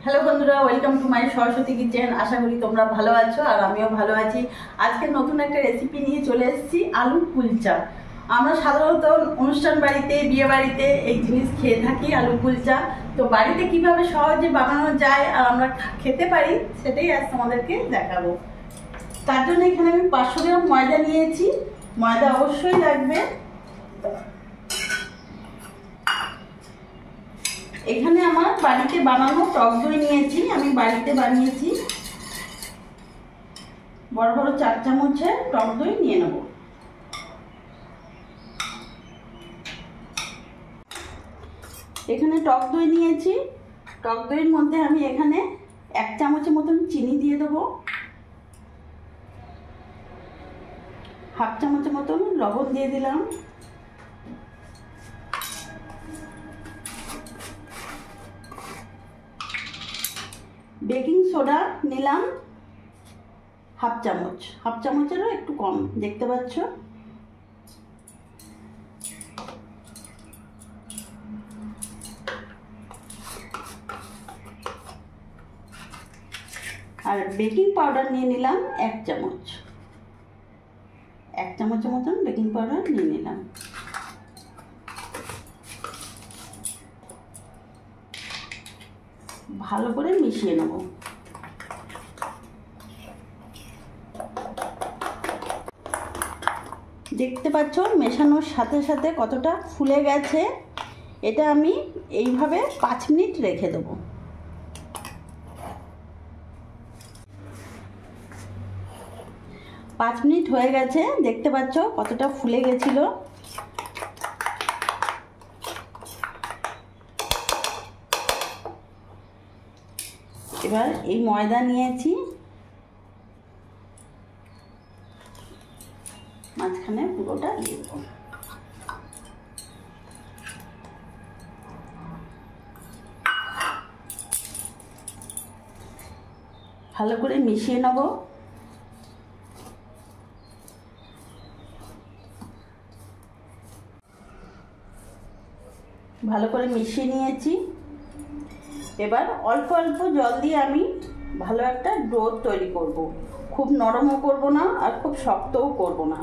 Hello বন্ধুরা, welcome to my Saraswati kitchen. আশা করি তোমরা ভালো আছো আর আমিও ভালো আছি। আজকে নতুন একটা রেসিপি নিয়ে চলে এসেছি, আলুর কুলচা। আমরা সাধারণত অনুষ্ঠান বাড়িতে, বিয়ে বাড়িতে এই জিনিস খেয়ে থাকি, আলু কুলচা। তো বাড়িতে কিভাবে সহজে বানানো যায় আর আমরা খেতে পারি, সেটাই আজ তোমাদেরকে দেখাবো। তার জন্য এখানে আমি 500 গ্রাম ময়দা নিয়েছি। ময়দা অবশ্যই লাগবে। এখানে আমার বাড়িতে বানানো টক দই নিয়েছি, আমি বাড়িতে বানিয়েছি। বড় বড় 4 চামচের টক দই নিয়ে নেব। এখানে টক দই নিয়েছি। টক দইয়ের মধ্যে আমি এখানে 1 চামচের মতন চিনি দিয়ে দেবো, 1/2 চামচের মতন লবণ দিয়ে দিলাম, বেকিং সোডা নিলাম 1/2 চামচ, 1/2 চামচেরও একটু কম, দেখতে পাচ্ছ। আর বেকিং পাউডার নিয়ে নিলাম 1 চামচ, 1 চামচের মতন বেকিং পাউডার নিয়ে নিলাম। ভালো করে মিশিয়ে নেব। দেখতে পাচ্ছ মেশানোর সাথে সাথে কতটা ফুলে গেছে। এটা আমি এইভাবে 5 মিনিট রেখে দেব। পাঁচ মিনিট হয়ে গেছে, দেখতে পাচ্ছ কতটা ফুলে গেছিল। এবার এই ময়দা নিয়েছি, মাঝখানে পুরোটা দিয়ে দেবো। ভালো করে মিশিয়ে নেব। ভালো করে মিশিয়ে নিয়েছি। এবার অল্প অল্প জল দিয়ে আমি ভালো একটা ডো তৈরি করব। খুব নরমও করব না আর খুব শক্তও করব না।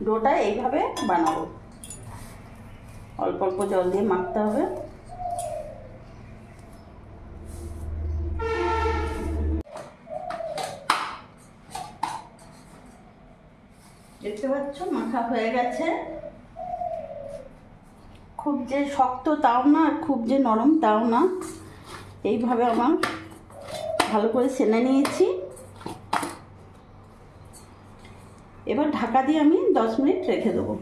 ডোটা এইভাবে বানাবো। অল্প অল্প জল দিয়ে মাখতে হবে। দেখতে পাচ্ছ মাখা হয়ে গেছে। খুব যে শক্ত তাও না আর খুব যে নরম তাও না, এইভাবে আমার ভালো করে সেনে নিয়েছি। এবার ঢাকা দিয়ে আমি 10 মিনিট রেখে দেবো।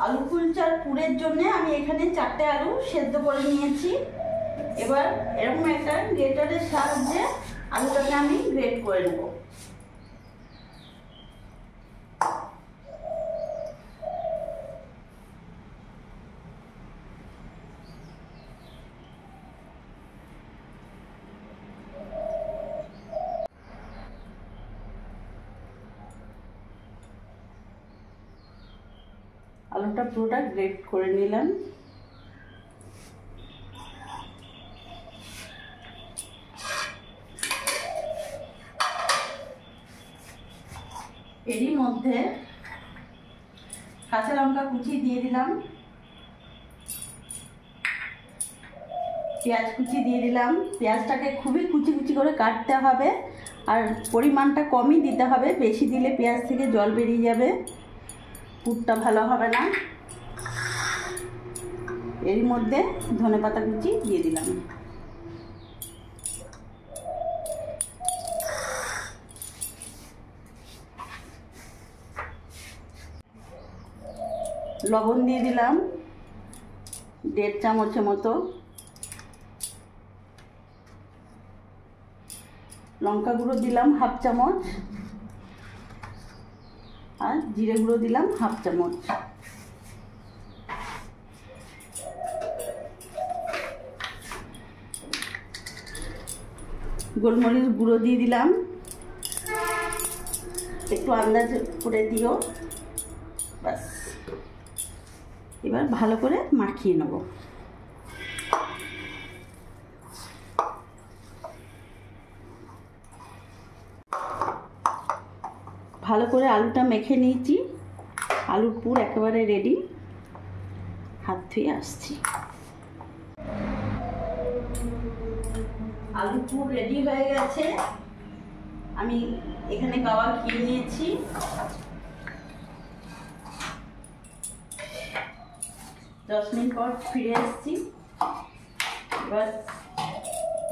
আলু কুলচার পুরের জন্য আমি এখানে 4টে আলু সেদ্ধ করে নিয়েছি। এবার এরকম একটা গ্রেটারের সাহায্যে আলুটাকে আমি গ্রেট করে নেব। আলুটা পুরোটা গ্রেট করে নিলাম। এরই মধ্যে কাঁচা লঙ্কা কুচি দিয়ে দিলাম, পেঁয়াজ কুচি দিয়ে দিলাম। পেঁয়াজটাকে খুবই কুচি কুচি করে কাটতে হবে আর পরিমাণটা কমই দিতে হবে, বেশি দিলে পেঁয়াজ থেকে জল বেরিয়ে যাবে, পুরটা ভালো হবে না। এর মধ্যে ধনেপাতা কুচি দিয়ে দিলাম। লবণ দিয়ে দিলাম 1.5 চামচের মতো, লঙ্কা গুঁড়ো দিলাম 1/2 চামচ আর জিরে গুঁড়ো দিলাম 1/2 চামচ। গোলমরিচ গুঁড়ো দিয়ে দিলাম, একটু আন্দাজ করে দিও। ব্যাস, এবার ভালো করে মাখিয়ে নেব। ভালো করে আলুটা মেখে নিয়েছি, আলুর পুর একেবারে রেডি। হাত ধুয়ে আসছি। আলুর পুর রেডি হয়ে গেছে। আমি এখানে গাওয়া ঘি নিয়েছি। 10 মিনিট পর ফিরে এসেছি। এবার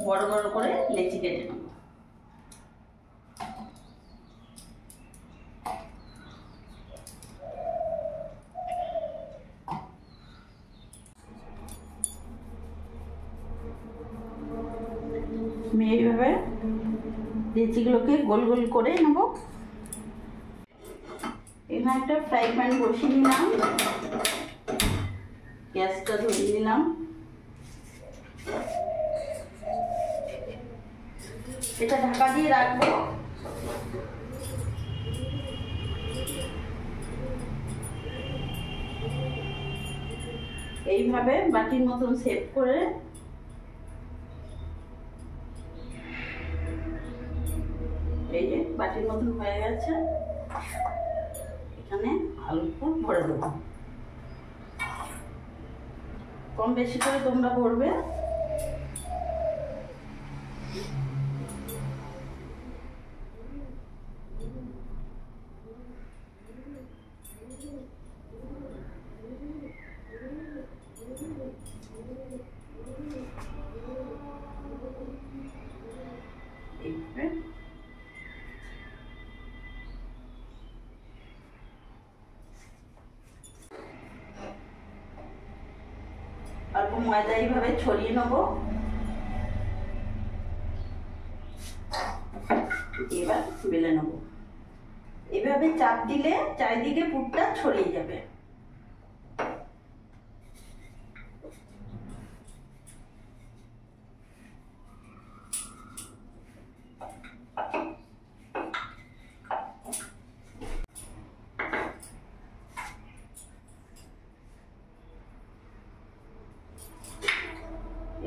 বড় বড় করে লেচি কেটে নেব। আমি এইভাবে লেচিগুলোকে গোল গোল করে নেব। এখানে একটা ফ্রাই প্যান বসিয়ে নিলাম, গ্যাসটা ধরিয়ে নিলাম। এটা ঢাকা দিয়ে রাখবো। এইভাবে বাটির মতন সেট করে এই যে বাটির মতন হয়ে গেছে। এখানে আলুর পুর ভরে দেবো। কম বেশি করে তোমরা ভরবে। অল্প ময়দা এইভাবে ছড়িয়ে নেব। এবার বেলে নেব। এভাবে চাপ দিলে চারিদিকে পুরটা ছড়িয়ে যাবে।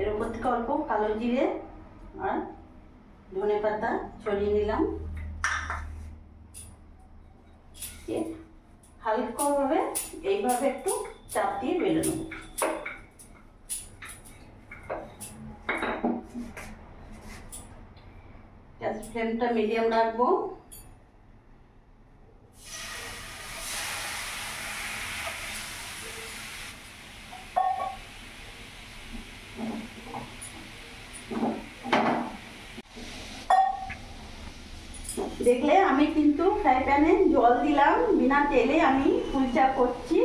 এর উপর থেকে অল্প কালো জিরে আর ধনে পাতা ছড়িয়ে নিলাম। হালকাভাবে এইভাবে একটু চাপ দিয়ে বেলে নেব। গ্যাস ফ্লেমটা মিডিয়াম রাখবো। দেখলে আমি কিন্তু ফ্রাই প্যানে জল দিলাম, বিনা তেলে আমি কুলচা করছি।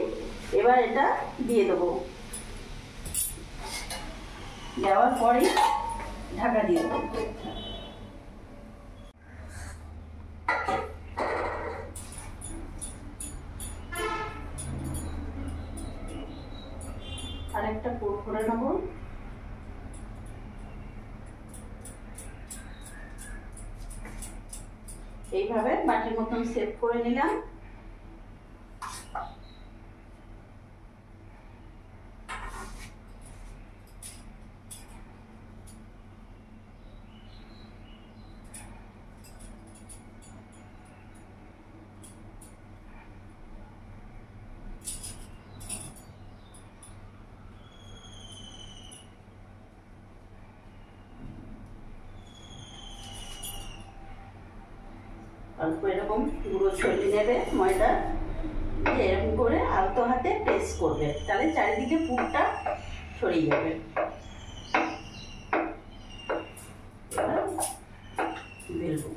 এবার এটা দিয়ে দেবো। দেওয়ার পরে ঢাকা দিয়ে দেবো। আরেকটা পুর করে নেব। এইভাবে বাটির মতন সেট করে নিলাম। অল্প এরকম গুঁড়ো ছড়িয়ে নেবে ময়দা, এরকম করে আলতো হাতে প্রেস করবে, তাহলে চারিদিকে পুরটা ছড়িয়ে যাবে। বেলবো।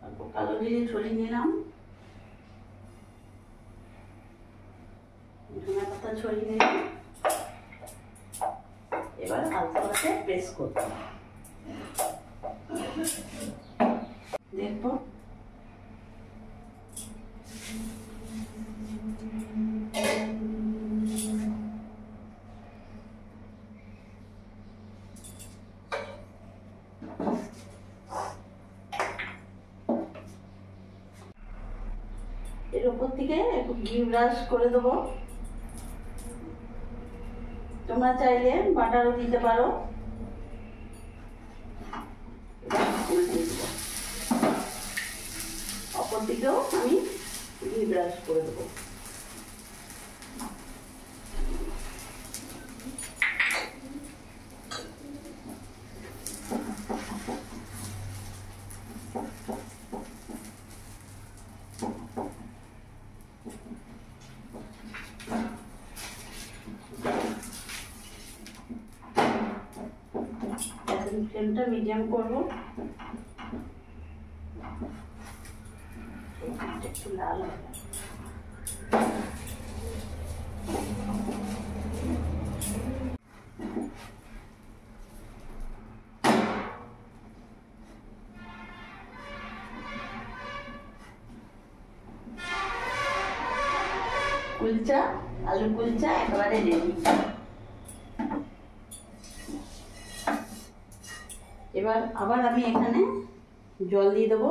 অল্প কালো জিরে ছড়িয়ে নিলাম, ধনে পাতা ছড়িয়ে নিলাম। এবার আলতো হাতে প্রেস করবো। দেখবো এর উপর থেকে একটু ঘি ব্রাশ করে দেবো। তোমরা চাইলে বাটারও দিতে পারো। উল্টে দেবো, অপর দিকেও আমি ঘি ব্রাশ করে দেবো। ফ্লেমটা মিডিয়াম করবো, একটু লাল হবে। কুলচা, আলু কুলচা একেবারে রেডি। এবার আবার আমি এখানে জল দিয়ে দেবো।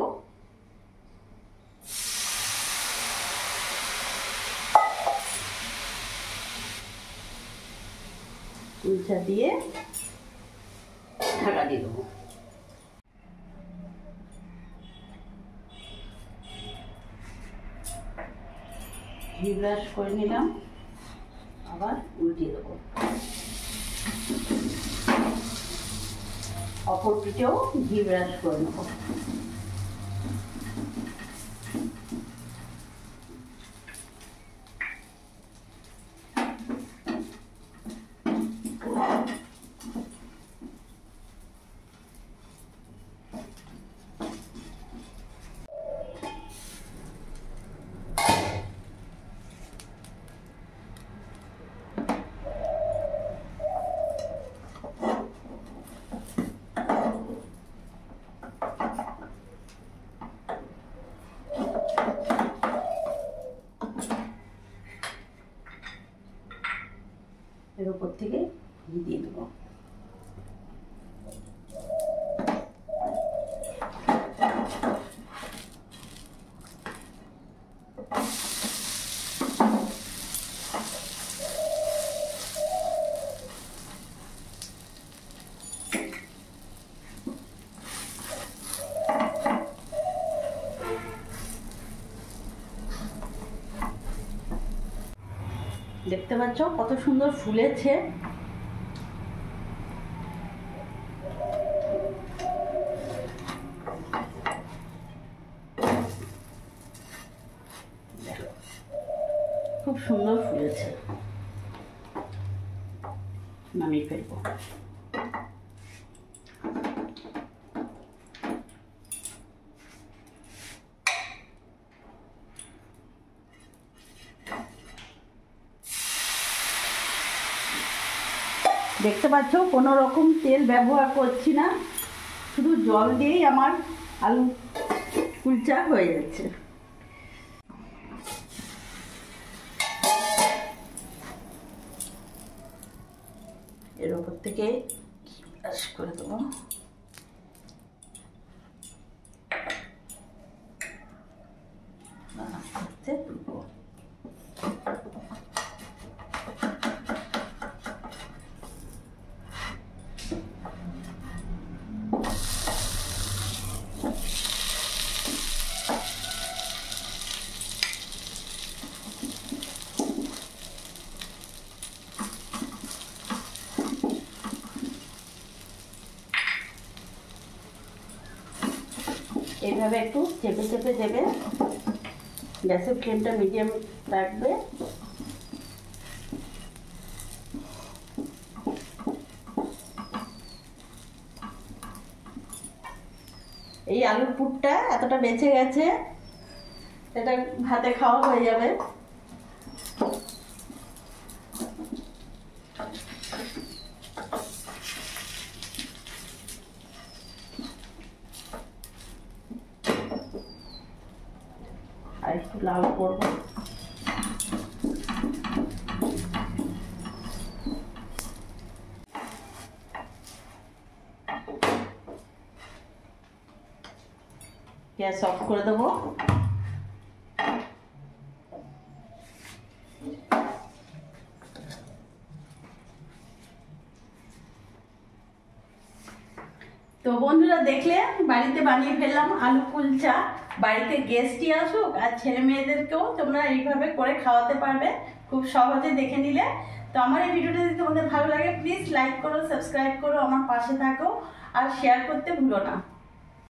কুলচা দিয়ে ঢাকা দিয়ে দেবো। ঘি ব্রাশ করে নিলাম, আবার উল্টিয়ে দেবো। অপর পিঠেও ঘি ব্রাশ করে নেবো। এর উপর থেকে ঘি দিয়ে দেবো। দেখতে পাচ্ছ কত সুন্দর ফুলেছে। খুব সুন্দর ফুলেছে। নামিয়ে ফেলবো। দেখতে পাচ্ছ কোনো রকম তেল ব্যবহার করছি না, শুধু জল দিয়েই আমার আলু কুলচা হয়ে যাচ্ছে। এর উপর থেকে ব্রাশ করে দেবো। এইভাবে একটু চেপে চেপে দেবে, গ্যাসের ফ্লেমটা মিডিয়াম রাখবে। এই আলুর পুরটা এতটা বেঁচে গেছে, এটা ভাতে খাওয়া হয়ে যাবে। আর একটু লাল করব। গ্যাস অফ করে দেবো। তো বন্ধুরা দেখলে বাড়িতে বানিয়ে ফেললাম আলু কুলচা। বাড়িতে গেস্টই আসুক আর ছেলে মেয়েদেরকেও তোমরা এইভাবে করে খাওয়াতে পারবে খুব সহজে দেখে নিলে। তো আমার এই ভিডিওটা যদি তোমাদের ভালো লাগে প্লিজ লাইক করো, সাবস্ক্রাইব করো, আমার পাশে থাকো আর শেয়ার করতে ভুলো না।